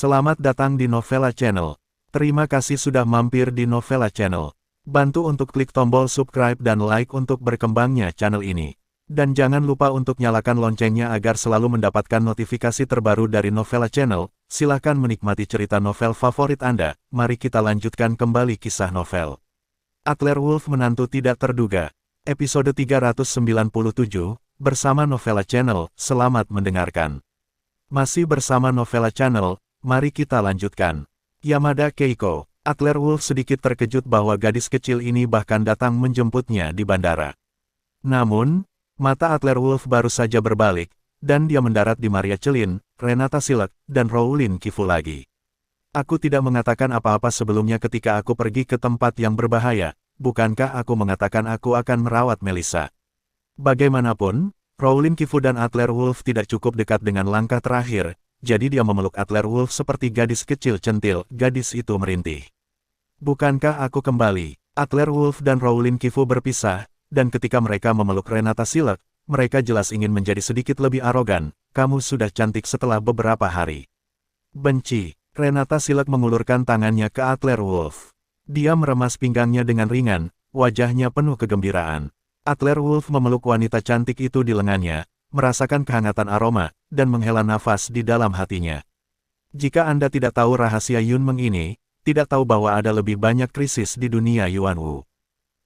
Selamat datang di Novella Channel. Terima kasih sudah mampir di Novella Channel. Bantu untuk klik tombol subscribe dan like untuk berkembangnya channel ini. Dan jangan lupa untuk nyalakan loncengnya agar selalu mendapatkan notifikasi terbaru dari Novella Channel. Silahkan menikmati cerita novel favorit Anda. Mari kita lanjutkan kembali kisah novel Adler Wolf Menantu Tidak Terduga. Episode 397, bersama Novella Channel. Selamat mendengarkan. Masih bersama Novella Channel. Mari kita lanjutkan. Yamada Keiko. Adler Wolf sedikit terkejut bahwa gadis kecil ini bahkan datang menjemputnya di bandara. Namun, mata Adler Wolf baru saja berbalik, dan dia mendarat di Maria Celin, Renata Silek, dan Rowlin Kifu lagi. Aku tidak mengatakan apa-apa sebelumnya ketika aku pergi ke tempat yang berbahaya, bukankah aku mengatakan aku akan merawat Melissa? Bagaimanapun, Rowlin Kifu dan Adler Wolf tidak cukup dekat dengan langkah terakhir, jadi dia memeluk Adler Wolf seperti gadis kecil centil. Gadis itu merintih. Bukankah aku kembali? Adler Wolf dan Rowlin Kifu berpisah, dan ketika mereka memeluk Renata Silek, mereka jelas ingin menjadi sedikit lebih arogan. Kamu sudah cantik setelah beberapa hari. Benci. Renata Silek mengulurkan tangannya ke Adler Wolf. Dia meremas pinggangnya dengan ringan, wajahnya penuh kegembiraan. Adler Wolf memeluk wanita cantik itu di lengannya, merasakan kehangatan aroma, dan menghela nafas di dalam hatinya. Jika Anda tidak tahu rahasia Yunmeng ini, tidak tahu bahwa ada lebih banyak krisis di dunia Yuanwu.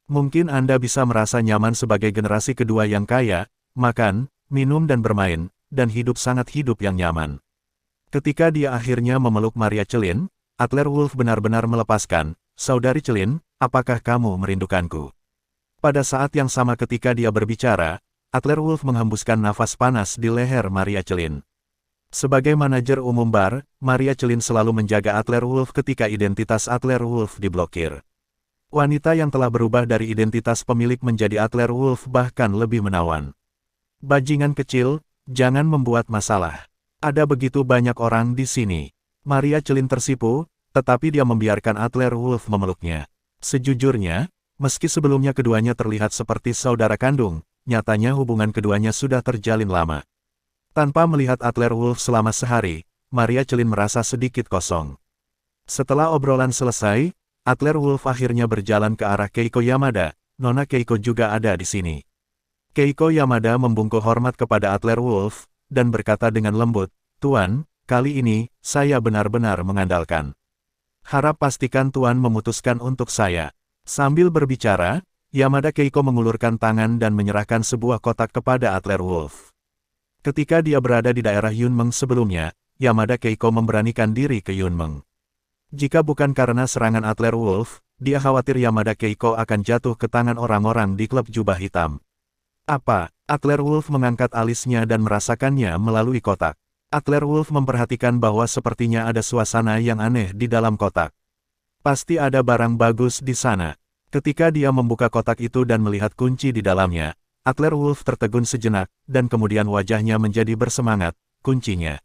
Mungkin Anda bisa merasa nyaman sebagai generasi kedua yang kaya, makan, minum dan bermain, dan hidup sangat hidup yang nyaman. Ketika dia akhirnya memeluk Maria Celin, Adler Wolf benar-benar melepaskan, "Saudari Celin, apakah kamu merindukanku?" Pada saat yang sama ketika dia berbicara, Adler Wolf menghembuskan nafas panas di leher Maria Celin. Sebagai manajer umum bar, Maria Celin selalu menjaga Adler Wolf ketika identitas Adler Wolf diblokir. Wanita yang telah berubah dari identitas pemilik menjadi Adler Wolf bahkan lebih menawan. Bajingan kecil, jangan membuat masalah. Ada begitu banyak orang di sini. Maria Celin tersipu, tetapi dia membiarkan Adler Wolf memeluknya. Sejujurnya, meski sebelumnya keduanya terlihat seperti saudara kandung, nyatanya hubungan keduanya sudah terjalin lama. Tanpa melihat Adler Wolf selama sehari, Maria Celin merasa sedikit kosong. Setelah obrolan selesai, Adler Wolf akhirnya berjalan ke arah Keiko Yamada. Nona Keiko juga ada di sini. Keiko Yamada membungkuk hormat kepada Adler Wolf, dan berkata dengan lembut, "Tuan, kali ini, saya benar-benar mengandalkan. Harap pastikan Tuan memutuskan untuk saya." Sambil berbicara, Yamada Keiko mengulurkan tangan dan menyerahkan sebuah kotak kepada Adler Wolf. Ketika dia berada di daerah Yunmeng sebelumnya, Yamada Keiko memberanikan diri ke Yunmeng. Jika bukan karena serangan Adler Wolf, dia khawatir Yamada Keiko akan jatuh ke tangan orang-orang di klub jubah hitam. Apa? Adler Wolf mengangkat alisnya dan merasakannya melalui kotak. Adler Wolf memperhatikan bahwa sepertinya ada suasana yang aneh di dalam kotak. Pasti ada barang bagus di sana. Ketika dia membuka kotak itu dan melihat kunci di dalamnya, Adler Wolf tertegun sejenak, dan kemudian wajahnya menjadi bersemangat. Kuncinya.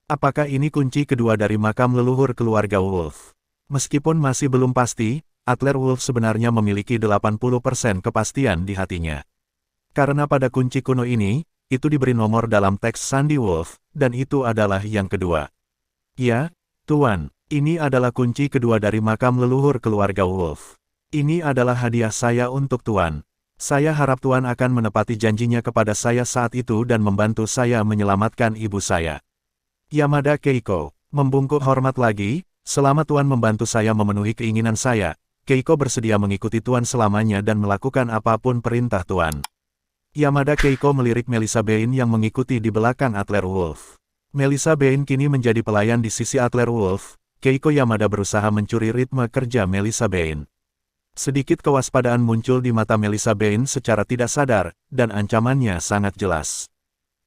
Apakah ini kunci kedua dari makam leluhur keluarga Wolf? Meskipun masih belum pasti, Adler Wolf sebenarnya memiliki 80% kepastian di hatinya. Karena pada kunci kuno ini, itu diberi nomor dalam teks Sandi Wolf, dan itu adalah yang kedua. Ya, Tuan, ini adalah kunci kedua dari makam leluhur keluarga Wolf. Ini adalah hadiah saya untuk Tuan. Saya harap Tuan akan menepati janjinya kepada saya saat itu dan membantu saya menyelamatkan ibu saya. Yamada Keiko membungkuk hormat lagi. "Selama Tuan membantu saya memenuhi keinginan saya, Keiko bersedia mengikuti Tuan selamanya dan melakukan apapun perintah Tuan." Yamada Keiko melirik Melissa Bain yang mengikuti di belakang Adler Wolf. Melissa Bain kini menjadi pelayan di sisi Adler Wolf. Keiko Yamada berusaha mencuri ritme kerja Melissa Bain. Sedikit kewaspadaan muncul di mata Melissa Bain secara tidak sadar, dan ancamannya sangat jelas.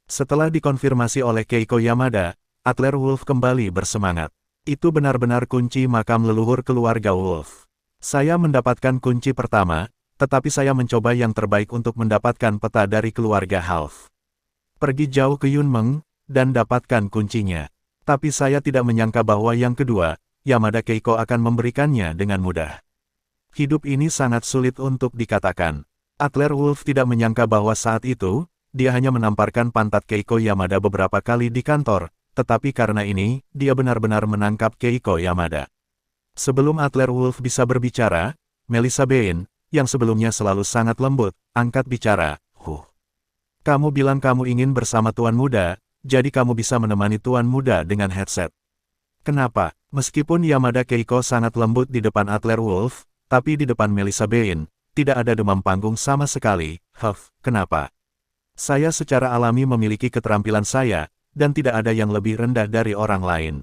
Setelah dikonfirmasi oleh Keiko Yamada, Adler Wolf kembali bersemangat. Itu benar-benar kunci makam leluhur keluarga Wolf. Saya mendapatkan kunci pertama, tetapi saya mencoba yang terbaik untuk mendapatkan peta dari keluarga Half. Pergi jauh ke Yunmeng, dan dapatkan kuncinya. Tapi saya tidak menyangka bahwa yang kedua, Yamada Keiko akan memberikannya dengan mudah. Hidup ini sangat sulit untuk dikatakan. Adler Wolf tidak menyangka bahwa saat itu, dia hanya menamparkan pantat Keiko Yamada beberapa kali di kantor, tetapi karena ini, dia benar-benar menangkap Keiko Yamada. Sebelum Adler Wolf bisa berbicara, Melissa Bein, yang sebelumnya selalu sangat lembut, angkat bicara. Kamu bilang kamu ingin bersama Tuan Muda, jadi kamu bisa menemani Tuan Muda dengan headset. Kenapa? Meskipun Yamada Keiko sangat lembut di depan Adler Wolf, tapi di depan Melissa Bein, tidak ada demam panggung sama sekali. Kenapa? Saya secara alami memiliki keterampilan saya, dan tidak ada yang lebih rendah dari orang lain.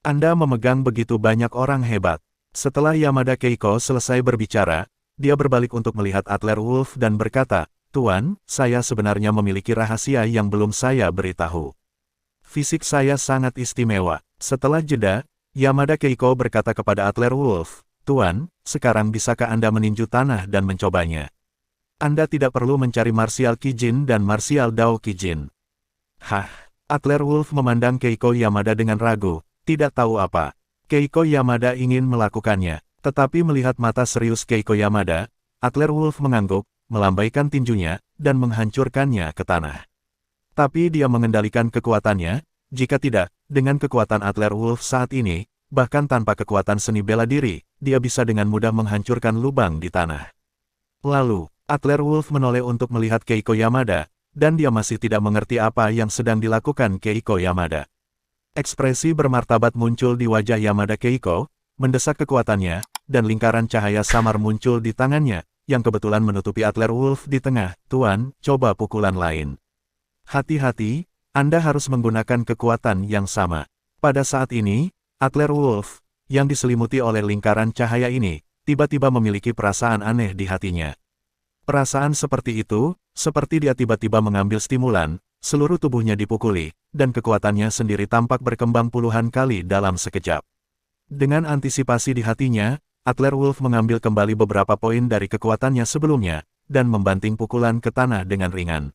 Anda memegang begitu banyak orang hebat. Setelah Yamada Keiko selesai berbicara, dia berbalik untuk melihat Adler Wolf dan berkata, Tuan, saya sebenarnya memiliki rahasia yang belum saya beritahu. Fisik saya sangat istimewa. Setelah jeda, Yamada Keiko berkata kepada Adler Wolf, Tuan, sekarang bisakah Anda meninju tanah dan mencobanya? Anda tidak perlu mencari martial Kijin dan martial Dao Kijin. Adler Wolf memandang Keiko Yamada dengan ragu, tidak tahu apa. Keiko Yamada ingin melakukannya, tetapi melihat mata serius Keiko Yamada, Adler Wolf mengangguk, melambaikan tinjunya, dan menghancurkannya ke tanah. Tapi dia mengendalikan kekuatannya, jika tidak, dengan kekuatan Adler Wolf saat ini, bahkan tanpa kekuatan seni bela diri, dia bisa dengan mudah menghancurkan lubang di tanah. Lalu, Adler Wolf menoleh untuk melihat Keiko Yamada, dan dia masih tidak mengerti apa yang sedang dilakukan Keiko Yamada. Ekspresi bermartabat muncul di wajah Yamada Keiko, mendesak kekuatannya, dan lingkaran cahaya samar muncul di tangannya, yang kebetulan menutupi Adler Wolf di tengah. Tuan, coba pukulan lain. Hati-hati, Anda harus menggunakan kekuatan yang sama. Pada saat ini, Adler Wolf, yang diselimuti oleh lingkaran cahaya ini, tiba-tiba memiliki perasaan aneh di hatinya. Perasaan seperti itu, seperti dia tiba-tiba mengambil stimulan, seluruh tubuhnya dipukuli, dan kekuatannya sendiri tampak berkembang puluhan kali dalam sekejap. Dengan antisipasi di hatinya, Adler Wolf mengambil kembali beberapa poin dari kekuatannya sebelumnya, dan membanting pukulan ke tanah dengan ringan.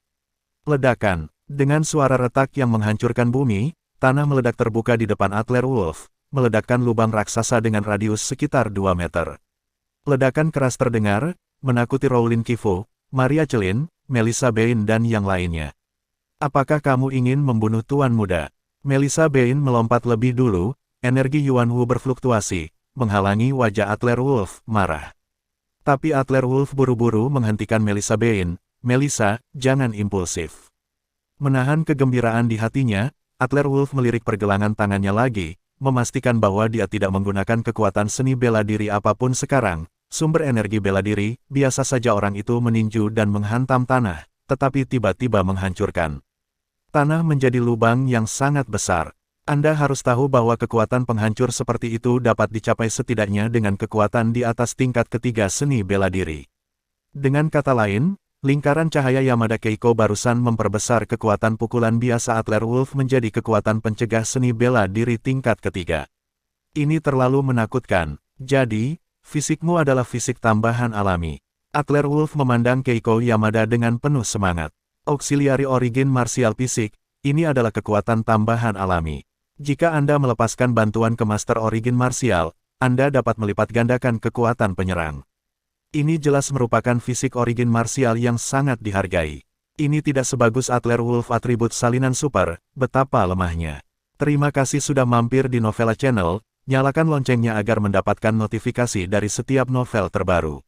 Ledakan, dengan suara retak yang menghancurkan bumi, tanah meledak terbuka di depan Adler Wolf, meledakkan lubang raksasa dengan radius sekitar 2 meter. Ledakan keras terdengar, menakuti Rowling Kifo, Maria Celin, Melissa Bein dan yang lainnya. Apakah kamu ingin membunuh Tuan Muda? Melissa Bein melompat lebih dulu, energi Yuan Wu berfluktuasi, menghalangi wajah Adler Wolf, marah. Tapi Adler Wolf buru-buru menghentikan Melissa Bein. Melissa, jangan impulsif. Menahan kegembiraan di hatinya, Adler Wolf melirik pergelangan tangannya lagi, memastikan bahwa dia tidak menggunakan kekuatan seni bela diri apapun sekarang. Sumber energi bela diri, biasa saja orang itu meninju dan menghantam tanah, tetapi tiba-tiba menghancurkan. Tanah menjadi lubang yang sangat besar. Anda harus tahu bahwa kekuatan penghancur seperti itu dapat dicapai setidaknya dengan kekuatan di atas tingkat ketiga seni bela diri. Dengan kata lain, lingkaran cahaya Yamada Keiko barusan memperbesar kekuatan pukulan biasa Adler Wolf menjadi kekuatan pencegah seni bela diri tingkat ketiga. Ini terlalu menakutkan. Jadi, fisikmu adalah fisik tambahan alami. Adler Wolf memandang Keiko Yamada dengan penuh semangat. Auxiliary Origin Martial Fisik, ini adalah kekuatan tambahan alami. Jika Anda melepaskan bantuan ke Master Origin Martial, Anda dapat melipat gandakan kekuatan penyerang. Ini jelas merupakan fisik Origin Martial yang sangat dihargai. Ini tidak sebagus Adler Wolf atribut salinan super, betapa lemahnya. Terima kasih sudah mampir di Novela Channel, nyalakan loncengnya agar mendapatkan notifikasi dari setiap novel terbaru.